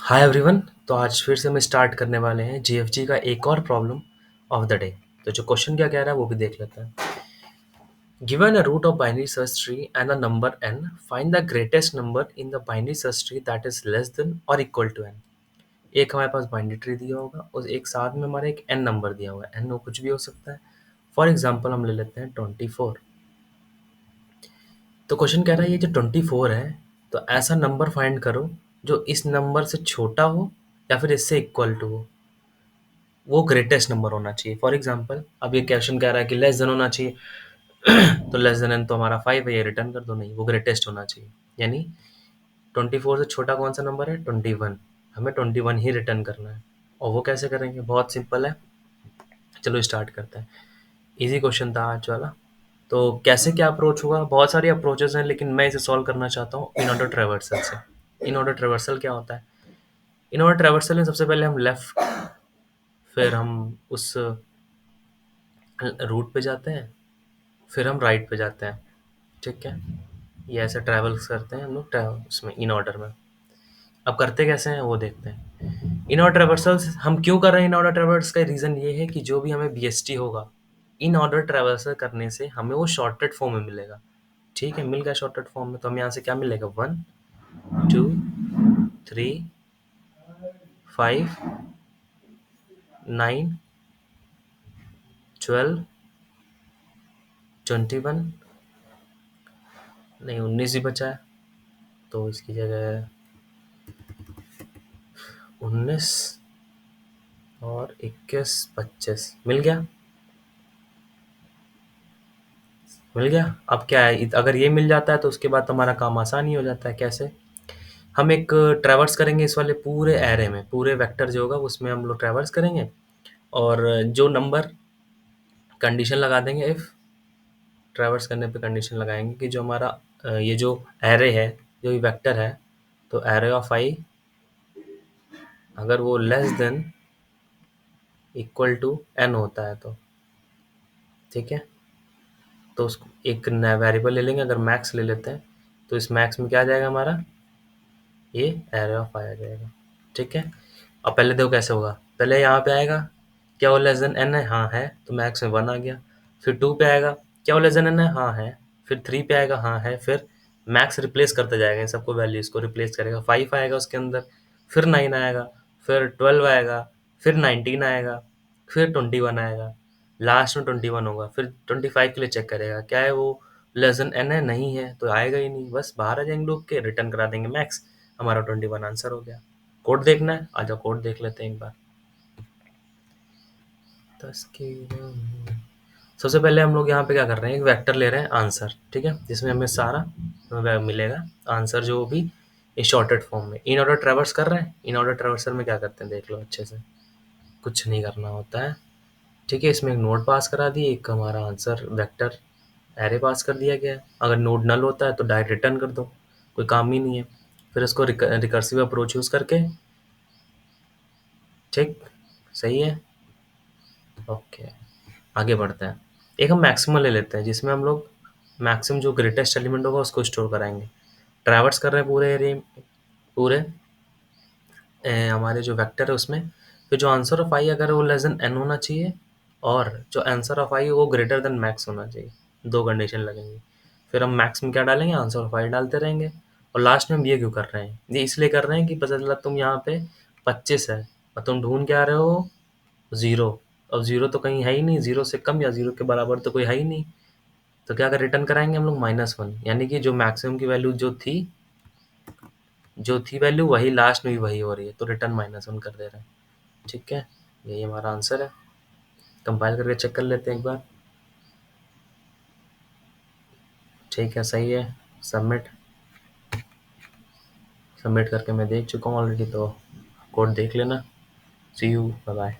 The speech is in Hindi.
Hi everyone. तो आज फिर से हम स्टार्ट करने वाले हैं जीएफजी का एक और प्रॉब्लम ऑफ द डे। तो जो क्वेश्चन क्या कह रहा है वो भी देख लेते हैं। Given a root of binary search tree and a number n, find the greatest number in the binary search tree that is less than or equal to n। एक हमारे पास बाइनरी ट्री दिया होगा और एक साथ में हमारे एक n नंबर दिया हुआ है। n वो कुछ भी हो सकता है। फॉर एग्जाम्पल हम ले लेते हैं 24। तो क्वेश्चन कह रहा है ये जो 24 है, तो ऐसा नंबर फाइंड करो जो इस नंबर से छोटा हो या फिर इससे इक्वल टू हो। वो ग्रेटेस्ट नंबर होना चाहिए। फॉर एग्जाम्पल अब ये क्वेश्चन कह रहा है कि लेस देन होना चाहिए। तो लेस देन एन तो हमारा 5 है, ये रिटर्न कर दो। नहीं, वो ग्रेटेस्ट होना चाहिए। यानी 24 से छोटा कौन सा नंबर है? 21। हमें 21 ही रिटर्न करना है। और वो कैसे करेंगे? बहुत सिंपल है। चलो स्टार्ट करते हैं। इजी क्वेश्चन था आज वाला। तो कैसे क्या अप्रोच होगा? बहुत सारी अप्रोचेस हैं, लेकिन मैं इसे सॉल्व करना चाहता हूँ इन ऑर्डर ट्रेवर्सल से। इन ऑर्डर ट्रेवर्सल क्या होता है? इन ऑर्डर ट्रेवर्सल में सबसे पहले हम लेफ्ट, फिर हम उस रूट पे जाते हैं, फिर हम राइट पे जाते हैं। ठीक है, ये ऐसे ट्रैवल करते हैं हम लोग ट्रैवल उसमें इन ऑर्डर में। अब करते कैसे हैं वो देखते हैं। इन ऑर्डर ट्रैवर्सल्स हम क्यों कर रहे हैं? इन ऑर्डर ट्रैवर्स का रीज़न ये है कि जो भी हमें बीएसटी होगा, इन ऑर्डर ट्रैवर्सल करने से हमें वो शॉर्टेड फॉर्म में मिलेगा। ठीक है, मिल गया शॉर्टेड फॉर्म में। तो हमें यहाँ से क्या मिलेगा? 1 2 3 5 9 12 21, नहीं 19 ही बचा है, तो इसकी जगह 19 और 21 25 मिल गया। मिल गया। अब क्या है, अगर ये मिल जाता है तो उसके बाद तो हमारा काम आसान ही हो जाता है। कैसे? हम एक ट्रैवर्स करेंगे इस वाले पूरे एरे में, पूरे वेक्टर जो होगा उसमें हम लोग ट्रैवर्स करेंगे, और जो नंबर कंडीशन लगा देंगे। इफ़ ट्रैवर्स करने पे कंडीशन लगाएंगे कि जो हमारा ये जो एरे है, जो ये वेक्टर है, तो एरे ऑफ आई अगर वो less than equal to N होता है तो ठीक है, तो उसको एक नया वेरिएबल ले लेंगे। अगर मैक्स ले लेते हैं तो इस मैक्स में क्या आ जाएगा हमारा? ये एरे ऑफ आई आ जाएगा। ठीक है। अब पहले देखो कैसे होगा। पहले यहाँ पे आएगा, क्या वो लेस देन एन है? हाँ है, तो मैक्स में 1 आ गया। फिर 2 पे आएगा, क्या वो लेस देन एन है? हाँ है। फिर 3 पे आएगा, हाँ है। फिर मैक्स रिप्लेस करते जाएगा, इन सबको वैल्यूज को रिप्लेस करेगा। 5 आएगा उसके अंदर, फिर 9 आएगा, फिर 12 आएगा, फिर 19 आएगा, फिर 21 आएगा, लास्ट में 21 होगा। फिर 25 के लिए चेक करेगा, क्या है वो लेस देन एन है? नहीं है, तो आएगा ही नहीं। बस बाहर आ जाएंगे लूप के, रिटर्न करा देंगे मैक्स। हमारा 21 आंसर हो गया। कोड देखना है? आ जाओ कोड देख लेते हैं एक बार। सबसे पहले हम लोग यहाँ पे क्या कर रहे हैं, एक वेक्टर ले रहे हैं आंसर। ठीक है, जिसमें हमें सारा मिलेगा आंसर, जो भी इस शॉर्टेड फॉर्म में। इन ऑर्डर ट्रैवर्स कर रहे हैं। इन ऑर्डर ट्रैवर्सर में क्या करते हैं देख लो अच्छे से। कुछ नहीं करना होता है। ठीक है, इसमें एक नोड पास करा दिए, एक हमारा आंसर वेक्टर एरे पास कर दिया गया है। अगर नोड नल होता है तो डायरेक्ट रिटर्न कर दो, कोई काम ही नहीं है। फिर इसको रिकर्सिव अप्रोच यूज़ करके, ठीक, सही है, ओके, आगे बढ़ते हैं। एक हम मैक्सिमम ले लेते हैं, जिसमें हम लोग मैक्सिमम जो ग्रेटेस्ट एलिमेंट होगा उसको स्टोर कराएंगे। ट्रैवर्स कर रहे हैं पूरे एरिया, पूरे हमारे जो वेक्टर है उसमें। फिर जो आंसर ऑफ आई अगर वो लेस देन एन होना चाहिए, और जो आंसर ऑफ आई वो ग्रेटर देन मैक्स होना चाहिए। दो कंडीशन लगेंगी। फिर हम मैक्स में क्या डालेंगे? आंसर ऑफ आई डालते रहेंगे। और लास्ट में हम ये क्यों कर रहे हैं? ये इसलिए कर रहे हैं कि पता चला तुम यहाँ पे 25 है और तुम ढूंढ के आ रहे हो 0। अब 0 तो कहीं है ही नहीं, 0 से कम या 0 के बराबर तो कोई है ही नहीं। तो क्या कर रिटर्न कराएंगे हम लोग? -1, यानी कि जो मैक्सिमम की वैल्यू जो थी वैल्यू वही लास्ट में भी वही हो रही है, तो रिटर्न -1 कर दे रहे हैं। ठीक है, यही हमारा आंसर है। कंपाइल करके चेक कर लेते हैं एक बार। ठीक है, सही है। सबमिट। सबमिट करके मैं देख चुका हूँ ऑलरेडी, तो कोड देख लेना। सी यू, बाय बाय।